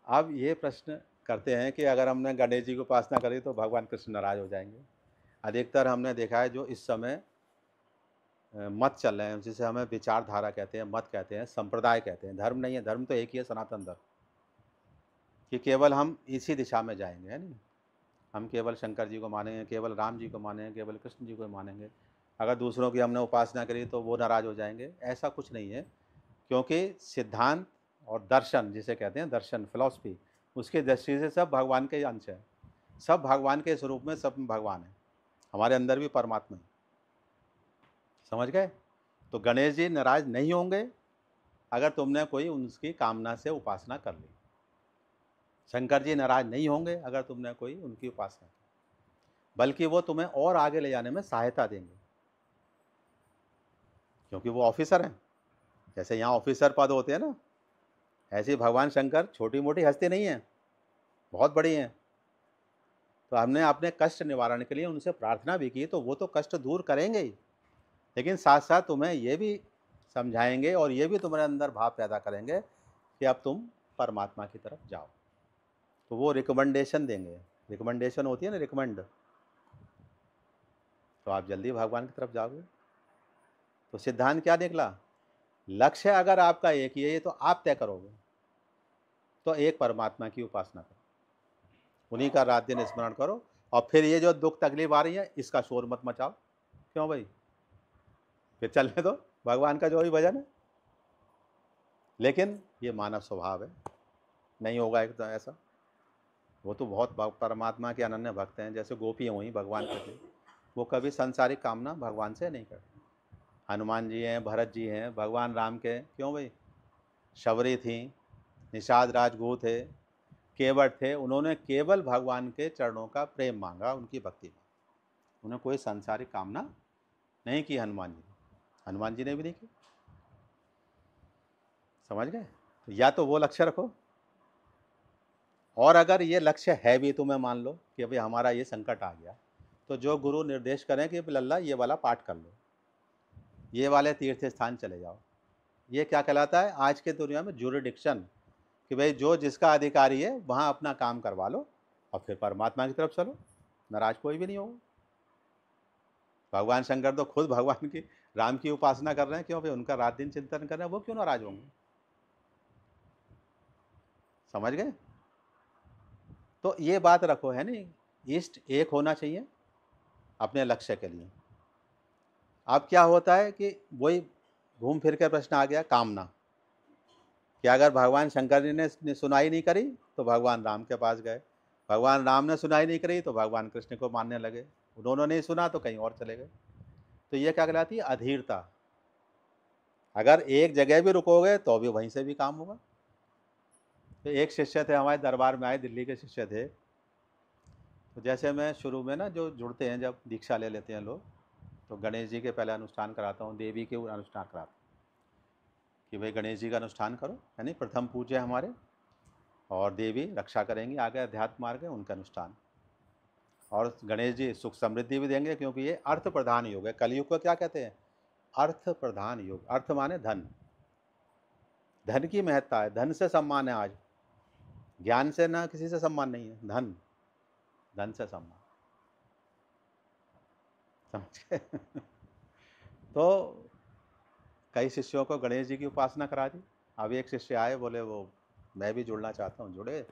अब ये प्रश्न करते हैं कि अगर हमने गणेश जी की उपासना करी तो भगवान कृष्ण नाराज हो जाएंगे। अधिकतर हमने देखा है जो इस समय मत चल रहे हैं, जिसे हमें विचारधारा कहते हैं, मत कहते हैं, संप्रदाय कहते हैं, धर्म नहीं है। धर्म तो एक ही है, सनातन धर्म, कि केवल हम इसी दिशा में जाएंगे, है नहीं। हम केवल शंकर जी को मानेंगे, केवल राम जी को मानेंगे, केवल कृष्ण जी को मानेंगे। अगर दूसरों की हमने उपासना करी तो वो नाराज हो जाएंगे, ऐसा कुछ नहीं है। क्योंकि सिद्धांत और दर्शन जिसे कहते हैं, दर्शन फिलॉसफी, उसकी दृष्टि से सब भगवान के अंश हैं। सब भगवान के स्वरूप में सब भगवान है, हमारे अंदर भी परमात्मा है। समझ गए? तो गणेश जी नाराज नहीं होंगे अगर तुमने कोई उनकी कामना से उपासना कर ली। शंकर जी नाराज नहीं होंगे अगर तुमने कोई उनकी उपासना की, बल्कि वो तुम्हें और आगे ले जाने में सहायता देंगे, क्योंकि वो ऑफिसर हैं। जैसे यहाँ ऑफिसर पद होते हैं ना, ऐसे ही भगवान शंकर छोटी मोटी हस्ती नहीं है, बहुत बड़ी हैं। तो हमने अपने कष्ट निवारण के लिए उनसे प्रार्थना भी की, तो वो तो कष्ट दूर करेंगे ही, लेकिन साथ साथ तुम्हें ये भी समझाएंगे और ये भी तुम्हारे अंदर भाव पैदा करेंगे कि अब तुम परमात्मा की तरफ जाओ। तो वो रिकमेंडेशन देंगे। रिकमेंडेशन होती है ना, रिकमेंड, तो आप जल्दी भगवान की तरफ जाओगे। तो सिद्धांत क्या निकला? लक्ष्य अगर आपका एक ही है, ये तो आप तय करोगे, तो एक परमात्मा की उपासना करो, उन्हीं का रात दिन स्मरण करो, और फिर ये जो दुख तकलीफ आ रही है इसका शोर मत मचाओ। क्यों भाई? फिर चलने दो, भगवान का जो भी भजन है। लेकिन ये मानव स्वभाव है, नहीं होगा एक तो ऐसा। वो तो बहुत परमात्मा के अनन्य भक्त हैं, जैसे गोपियाँ हुई भगवान के लिए, वो कभी सांसारिक कामना भगवान से नहीं करते। हनुमान जी हैं, भरत जी हैं, भगवान राम के क्यों भाई, शबरी थी, निषाद राजगुह थे, केवट थे, उन्होंने केवल भगवान के चरणों का प्रेम मांगा, उनकी भक्ति मांगी। उन्हें कोई सांसारिक कामना नहीं की। हनुमान जी ने भी नहीं की। समझ गए? तो या तो वो लक्ष्य रखो, और अगर ये लक्ष्य है भी, तुम्हें मान लो कि भाई हमारा ये संकट आ गया, तो जो गुरु निर्देश करें कि लल्ला ये वाला पाठ कर लो, ये वाले तीर्थ स्थान चले जाओ, ये क्या कहलाता है आज के दुनिया में? जुरिडिक्शन, कि भाई जो जिसका अधिकारी है वहाँ अपना काम करवा लो और फिर परमात्मा की तरफ चलो, नाराज कोई भी नहीं होगा। भगवान शंकर तो खुद भगवान की, राम की उपासना कर रहे हैं, क्यों भाई? उनका रात दिन चिंतन कर रहे हैं, वो क्यों नाराज होंगे? समझ गए? तो ये बात रखो, है नहीं, इष्ट एक होना चाहिए अपने लक्ष्य के लिए। अब क्या होता है कि वही घूम फिर के प्रश्न आ गया, कामना, कि अगर भगवान शंकर जी ने सुनाई नहीं करी तो भगवान राम के पास गए, भगवान राम ने सुनाई नहीं करी तो भगवान कृष्ण को मानने लगे, उन्होंने नहीं सुना तो कहीं और चले गए। तो ये क्या कहलाती है? अधीरता। अगर एक जगह भी रुकोगे तो भी वहीं से भी काम होगा। तो एक शिष्य थे हमारे दरबार में आए, दिल्ली के शिष्य थे। तो जैसे मैं शुरू में ना, जो जुड़ते हैं जब दीक्षा ले लेते हैं लोग, तो गणेश जी के पहले अनुष्ठान कराता हूँ, देवी के अनुष्ठान कराता हूँ, कि भाई गणेश जी का अनुष्ठान करो, यानी प्रथम पूज्य हमारे, और देवी रक्षा करेंगी आगे अध्यात्म मार्ग है, उनका अनुष्ठान। और गणेश जी सुख समृद्धि भी देंगे, क्योंकि ये अर्थ प्रधान योग है। कलयुग को क्या कहते हैं? अर्थ प्रधान योग। अर्थ माने धन, धन की महत्ता है, धन से सम्मान है आज। ज्ञान से ना किसी से सम्मान नहीं है, धन, धन से सम्मान। समझ गए? तो कई शिष्यों को गणेश जी की उपासना करा दी। अब एक शिष्य आए, बोले वो मैं भी जुड़ना चाहता हूँ, जुड़े,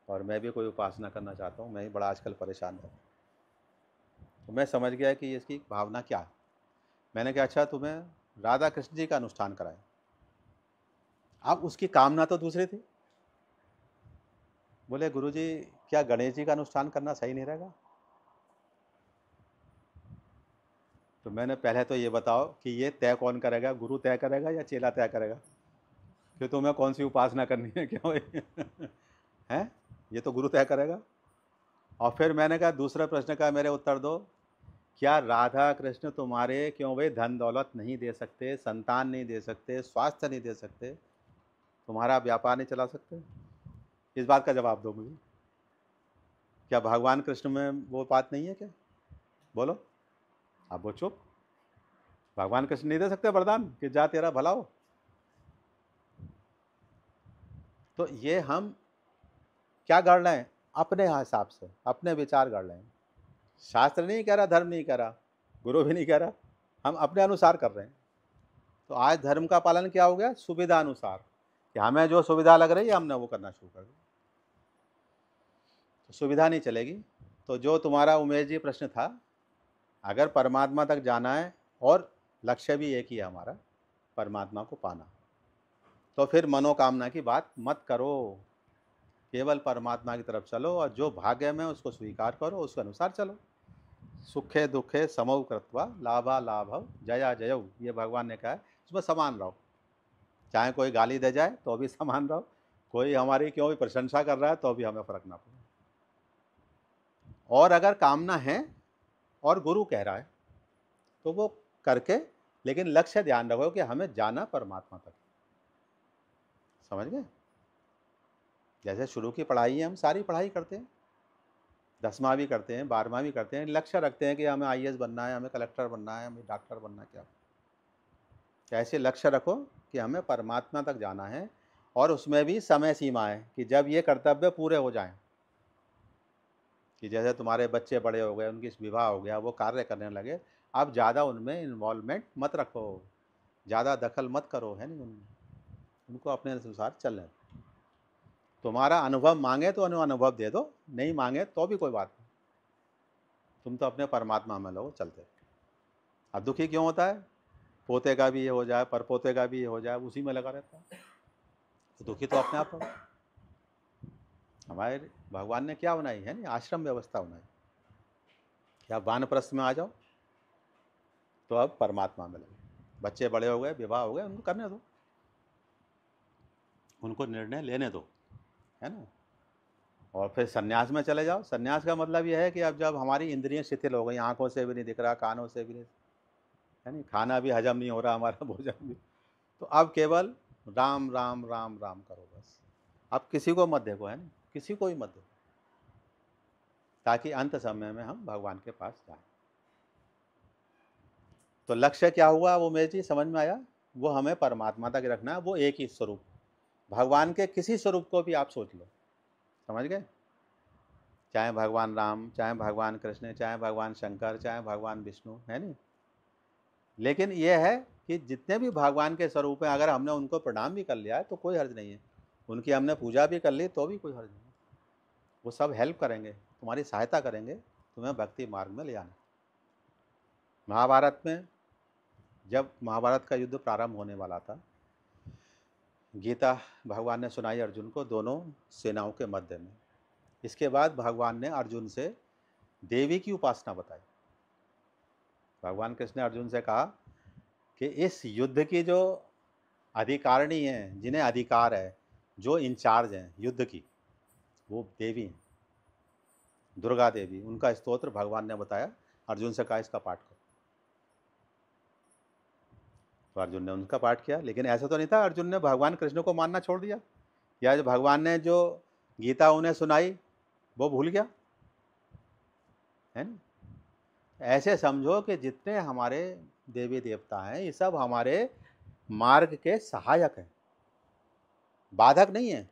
और मैं भी कोई उपासना करना चाहता हूँ, मैं ही बड़ा आजकल परेशान हूँ। तो मैं समझ गया कि इसकी भावना क्या है। मैंने कहा अच्छा तुम्हें राधा कृष्ण जी का अनुष्ठान कराए। अब उसकी कामना तो दूसरी थी। बोले गुरुजी क्या गणेश जी का अनुष्ठान करना सही नहीं रहेगा? तो मैंने पहले तो ये बताओ कि ये तय कौन करेगा, गुरु तय करेगा या चेला तय करेगा कि तुम्हें कौन सी उपासना करनी है? क्यों हैं? ये तो गुरु तय करेगा। और फिर मैंने कहा दूसरे प्रश्न का मेरे उत्तर दो, क्या राधा कृष्ण तुम्हारे क्यों भाई धन दौलत नहीं दे सकते, संतान नहीं दे सकते, स्वास्थ्य नहीं दे सकते, तुम्हारा व्यापार नहीं चला सकते? इस बात का जवाब दो मुझे। क्या भगवान कृष्ण में वो बात नहीं है क्या? बोलो। अब वो चुप। भगवान कृष्ण नहीं दे सकते वरदान कि जा तेरा भला हो? तो ये हम क्या गढ़ रहे हैं? अपने हिसाब से, अपने विचार गढ़ रहे हैं। शास्त्र नहीं कह रहा, धर्म नहीं कह रहा, गुरु भी नहीं कह रहा, हम अपने अनुसार कर रहे हैं। तो आज धर्म का पालन क्या हो गया? सुविधा अनुसार, कि हमें जो सुविधा लग रही है हमने वो करना शुरू कर दिया। तो सुविधा नहीं चलेगी। तो जो तुम्हारा उमेश जी प्रश्न था, अगर परमात्मा तक जाना है और लक्ष्य भी एक ही है हमारा, परमात्मा को पाना, तो फिर मनोकामना की बात मत करो, केवल परमात्मा की तरफ चलो और जो भाग्य में उसको स्वीकार करो, उसके अनुसार चलो। सुखे दुखे समौ कृत्वा लाभा लाभव जया जयऊ, ये भगवान ने कहा है। उसमें समान रहो, चाहे कोई गाली दे जाए तो भी समान रहो, कोई हमारी क्यों भी प्रशंसा कर रहा है तो भी हमें फर्क ना पड़े। और अगर कामना है और गुरु कह रहा है तो वो करके, लेकिन लक्ष्य ध्यान रखो कि हमें जाना परमात्मा तक। समझ गए? जैसे शुरू की पढ़ाई है, हम सारी पढ़ाई करते हैं, 10वां भी करते हैं, 12वां भी करते हैं, लक्ष्य रखते हैं कि हमें IAS बनना है, हमें कलेक्टर बनना है, हमें डॉक्टर बनना है। क्या ऐसे लक्ष्य रखो कि हमें परमात्मा तक जाना है, और उसमें भी समय सीमा है कि जब ये कर्तव्य पूरे हो जाएं। कि जैसे तुम्हारे बच्चे बड़े हो गए, उनकी विवाह हो गया, वो कार्य करने लगे, अब ज़्यादा उनमें इन्वॉल्वमेंट मत रखो, ज़्यादा दखल मत करो, है नहीं, उनको अपने अनुसार चलने दो। तुम्हारा अनुभव मांगे तो अनुभव दे दो, नहीं मांगे तो भी कोई बात नहीं, तुम तो अपने परमात्मा में लो चलते। अब दुखी क्यों होता है? पोते का भी ये हो जाए, परपोते का भी ये हो जाए, उसी में लगा रहता है, तो दुखी तो अपने आप हो। हमारे भगवान ने क्या बनाई है ना, आश्रम व्यवस्था बनाई कि आप वानप्रस्थ में आ जाओ तो अब परमात्मा में लगे। बच्चे बड़े हो गए, विवाह हो गए, उनको करने दो, उनको निर्णय लेने दो, है ना। और फिर सन्यास में चले जाओ। सन्यास का मतलब यह है कि अब जब हमारी इंद्रियां शिथिल हो गई, आंखों से भी नहीं दिख रहा, कानों से भी नहीं, है नहीं, खाना भी हजम नहीं हो रहा हमारा, भोजन भी, तो अब केवल राम राम राम राम करो बस। अब किसी को मत देखो, है ना, किसी को ही मत देखो, ताकि अंत समय में हम भगवान के पास जाएं। तो लक्ष्य क्या हुआ वो मेरे जी समझ में आया? वो हमें परमात्मा तक रखना है, वो एक ही स्वरूप, भगवान के किसी स्वरूप को भी आप सोच लो, समझ गए? चाहे भगवान राम, चाहे भगवान कृष्ण, चाहे भगवान शंकर, चाहे भगवान विष्णु, है नहीं, लेकिन यह है कि जितने भी भगवान के स्वरूप हैं, अगर हमने उनको प्रणाम भी कर लिया है तो कोई हर्ज नहीं है, उनकी हमने पूजा भी कर ली तो भी कोई हर्ज नहीं है। वो सब हेल्प करेंगे, तुम्हारी सहायता करेंगे, तुम्हें भक्ति मार्ग में ले आना। महाभारत में जब महाभारत का युद्ध प्रारंभ होने वाला था, गीता भगवान ने सुनाई अर्जुन को, दोनों सेनाओं के मध्य में। इसके बाद भगवान ने अर्जुन से देवी की उपासना बताई। भगवान कृष्ण ने अर्जुन से कहा कि इस युद्ध की जो अधिकारिणी हैं, जिन्हें अधिकार है, जो इंचार्ज हैं युद्ध की, वो देवी हैं, दुर्गा देवी। उनका स्तोत्र भगवान ने बताया, अर्जुन से कहा इसका पाठ करो। तो अर्जुन ने उनका पाठ किया। लेकिन ऐसा तो नहीं था अर्जुन ने भगवान कृष्ण को मानना छोड़ दिया, या जो भगवान ने जो गीता उन्हें सुनाई वो भूल गया, है ना। ऐसे समझो कि जितने हमारे देवी देवता हैं, ये सब हमारे मार्ग के सहायक हैं, बाधक नहीं है।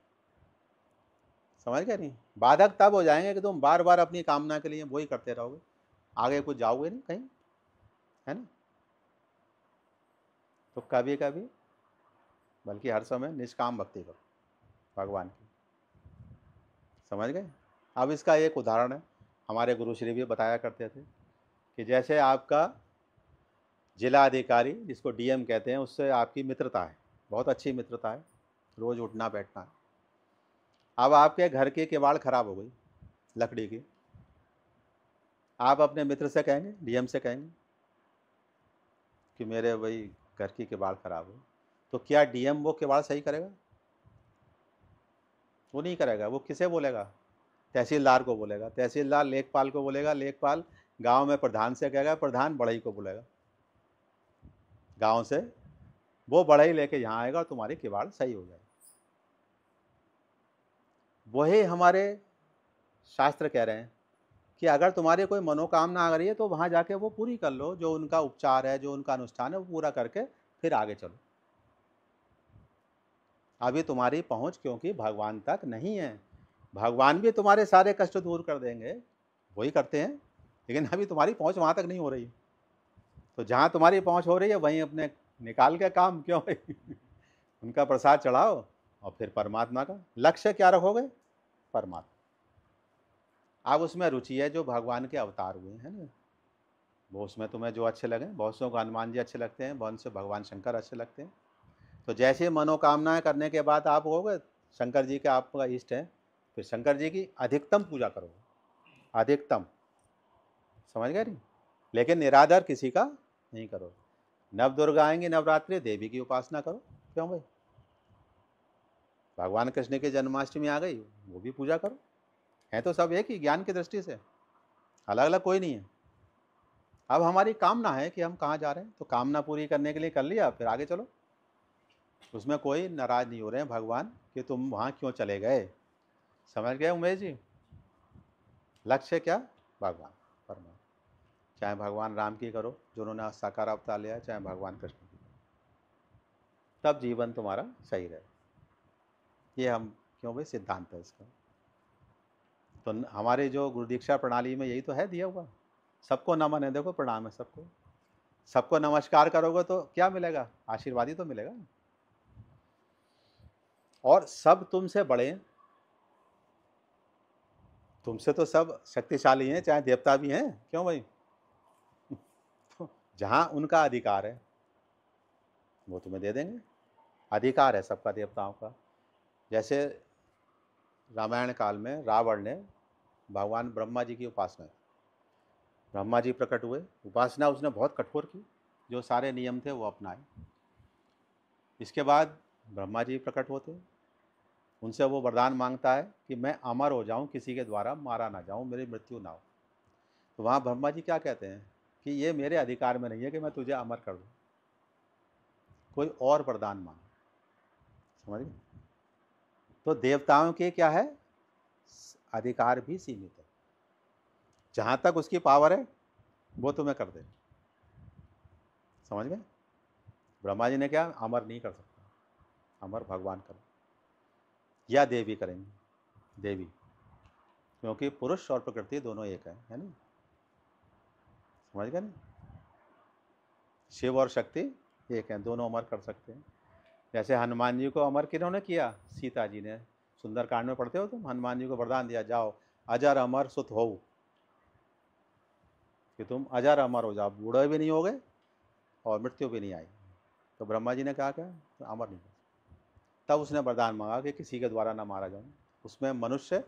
समझ गए? नहीं, बाधक तब हो जाएंगे कि तुम बार बार अपनी कामना के लिए वही करते रहोगे, आगे कुछ जाओगे नहीं कहीं, है ना। तो कभी कभी, बल्कि हर समय निष्काम भक्ति करो भगवान की। समझ गए? अब इसका एक उदाहरण है, हमारे गुरुश्री भी बताया करते थे कि जैसे आपका जिला अधिकारी, जिसको DM कहते हैं, उससे आपकी मित्रता है, बहुत अच्छी मित्रता है, रोज़ उठना बैठना है। अब आपके घर की किवाड़ खराब हो गई लकड़ी की, आप अपने मित्र से कहेंगे, DM से कहेंगे कि मेरे भाई घर की किवाड़ खराब हो, तो क्या DM वो किवाड़ सही करेगा? वो नहीं करेगा। वो किसे बोलेगा? तहसीलदार को बोलेगा, तहसीलदार लेखपाल को बोलेगा, लेखपाल गांव में प्रधान से कहेगा, प्रधान बढ़ई को बोलेगा, गांव से वो बढ़ई लेके यहाँ आएगा और तुम्हारी किवाड़ सही हो जाएगी। वही हमारे शास्त्र कह रहे हैं कि अगर तुम्हारी कोई मनोकामना आ रही है तो वहाँ जाके वो पूरी कर लो, जो उनका उपचार है, जो उनका अनुष्ठान है, वो पूरा करके फिर आगे चलो। अभी तुम्हारी पहुँच क्योंकि भगवान तक नहीं है, भगवान भी तुम्हारे सारे कष्ट दूर कर देंगे, वही करते हैं, लेकिन अभी तुम्हारी पहुंच वहां तक नहीं हो रही है। तो जहां तुम्हारी पहुंच हो रही है वहीं अपने निकाल के काम क्यों भाई उनका प्रसाद चढ़ाओ और फिर परमात्मा का लक्ष्य क्या रखोगे? परमात्मा। अब उसमें रुचि है जो भगवान के अवतार हुए हैं ना, वो उसमें तुम्हें जो अच्छे लगे। बहुत से को हनुमान जी अच्छे लगते हैं, बहुत से भगवान शंकर अच्छे लगते हैं। तो जैसे मनोकामनाएं करने के बाद आप होगे शंकर जी के आपका इष्ट है, फिर शंकर जी की अधिकतम पूजा करोगे, अधिकतम, समझ गए नहीं? लेकिन निराधार किसी का नहीं करोगे। नव दुर्गा आएंगी नवरात्रि, देवी की उपासना करो, क्यों भाई? भगवान कृष्ण की जन्माष्टमी आ गई, वो भी पूजा करो। है तो सब एक ही, ज्ञान की दृष्टि से अलग अलग कोई नहीं है। अब हमारी कामना है कि हम कहाँ जा रहे हैं, तो कामना पूरी करने के लिए कर लिया, फिर आगे चलो। उसमें कोई नाराज नहीं हो रहे हैं भगवान कि तुम वहाँ क्यों चले गए। समझ गए उमेश जी? लक्ष्य क्या? भगवान, परमात्मा। चाहे भगवान राम की करो जो उन्होंने साकार अवतार लिया, चाहे भगवान कृष्ण की, तब जीवन तुम्हारा सही रहे। ये हम क्यों भाई सिद्धांत है इसका। तो हमारे जो गुरु दीक्षा प्रणाली में यही तो है दिया हुआ, सबको नमन है, देखो प्रणाम है सबको। सबको नमस्कार करोगे तो क्या मिलेगा? आशीर्वाद ही तो मिलेगा। और सब तुमसे बड़े हैं, तुमसे तो सब शक्तिशाली हैं, चाहे देवता भी हैं, क्यों भाई? तो जहां उनका अधिकार है वो तुम्हें दे देंगे। अधिकार है सबका देवताओं का। जैसे रामायण काल में रावण ने भगवान ब्रह्मा जी की उपासना की, ब्रह्मा जी प्रकट हुए, उपासना उसने बहुत कठोर की, जो सारे नियम थे वो अपनाए। इसके बाद ब्रह्मा जी प्रकट होते, उनसे वो वरदान मांगता है कि मैं अमर हो जाऊं, किसी के द्वारा मारा ना जाऊं, मेरी मृत्यु ना हो। तो वहाँ ब्रह्मा जी क्या कहते हैं कि ये मेरे अधिकार में नहीं है कि मैं तुझे अमर कर दूं, कोई और वरदान मांग। समझ गए? तो देवताओं के क्या है, अधिकार भी सीमित है, जहाँ तक उसकी पावर है वो तुम्हें कर दे। समझ गए? ब्रह्मा जी ने क्या, अमर नहीं कर सकता, अमर भगवान करो या देवी करेंगे, देवी, क्योंकि पुरुष और प्रकृति दोनों एक है ना। समझ गए ना? शिव और शक्ति एक है, दोनों अमर कर सकते हैं। जैसे हनुमान जी को अमर किन्होंने किया? सीता जी ने। सुंदरकांड में पढ़ते हो तुम, हनुमान जी को वरदान दिया, जाओ अजर अमर सुत हो, कि तुम अजर अमर हो जाओ, बूढ़े भी नहीं हो गए और मृत्यु भी नहीं आई। तो ब्रह्मा जी ने कहा क्या, तो अमर नहीं। तब उसने वरदान मांगा कि किसी के द्वारा ना मारा जाऊं। उसमें मनुष्य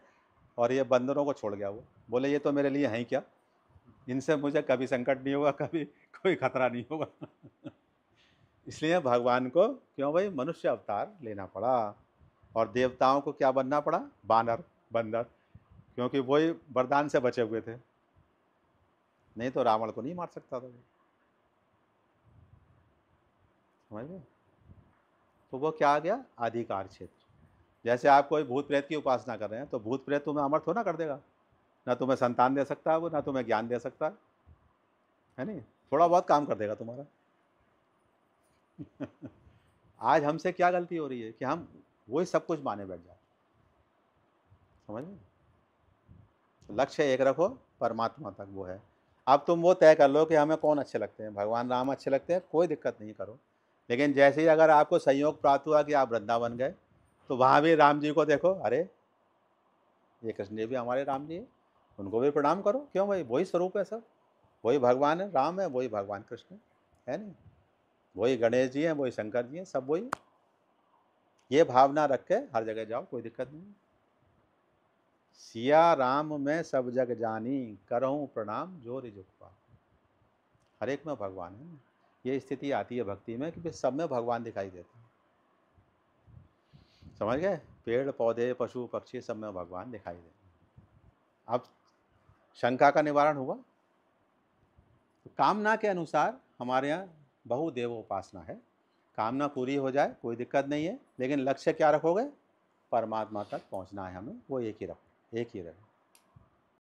और ये बंदरों को छोड़ गया। वो बोले ये तो मेरे लिए हैं क्या, इनसे मुझे कभी संकट नहीं होगा, कभी कोई खतरा नहीं होगा इसलिए भगवान को क्यों भाई मनुष्य अवतार लेना पड़ा, और देवताओं को क्या बनना पड़ा, बानर, बंदर, क्योंकि वही वरदान से बचे हुए थे, नहीं तो रावण को नहीं मार सकता था वो। समझ गए? तो वो क्या आ गया, अधिकार क्षेत्र। जैसे आप कोई भूत प्रेत की उपासना कर रहे हैं, तो भूत प्रेत तुम्हें अमर थोड़ा कर देगा, ना तुम्हें संतान दे सकता है वो, ना तुम्हें ज्ञान दे सकता है नहीं, थोड़ा बहुत काम कर देगा तुम्हारा आज हमसे क्या गलती हो रही है कि हम वही सब कुछ माने बैठ जाते। समझ में? लक्ष्य एक रखो, परमात्मा तक वो है। अब तुम वो तय कर लो कि हमें कौन अच्छे लगते हैं, भगवान राम अच्छे लगते हैं, कोई दिक्कत नहीं, करो। लेकिन जैसे ही अगर आपको संयोग प्राप्त हुआ कि आप वृंदावन गए, तो वहाँ भी राम जी को देखो, अरे ये कृष्ण जी भी हमारे राम जी है, उनको भी प्रणाम करो, क्यों भाई, वही स्वरूप है सब, वही भगवान है, राम है, वही भगवान कृष्ण है नहीं, वही गणेश जी हैं, वही शंकर जी हैं, सब वही। ये भावना रख के हर जगह जाओ, कोई दिक्कत नहीं। सिया राम में सब जग जानी, करहूँ प्रणाम जो रिजुक्पा। हर एक में भगवान है। ये स्थिति आती है भक्ति में कि सब में भगवान दिखाई देते हैं। समझ गए? पेड़ पौधे पशु पक्षी सब में भगवान दिखाई देते हैं। अब शंका का निवारण हुआ। तो कामना के अनुसार हमारे यहाँ बहुदेव उपासना है, कामना पूरी हो जाए कोई दिक्कत नहीं है, लेकिन लक्ष्य क्या रखोगे, परमात्मा तक पहुँचना है हमें, वो एक ही रखो, एक ही रहे।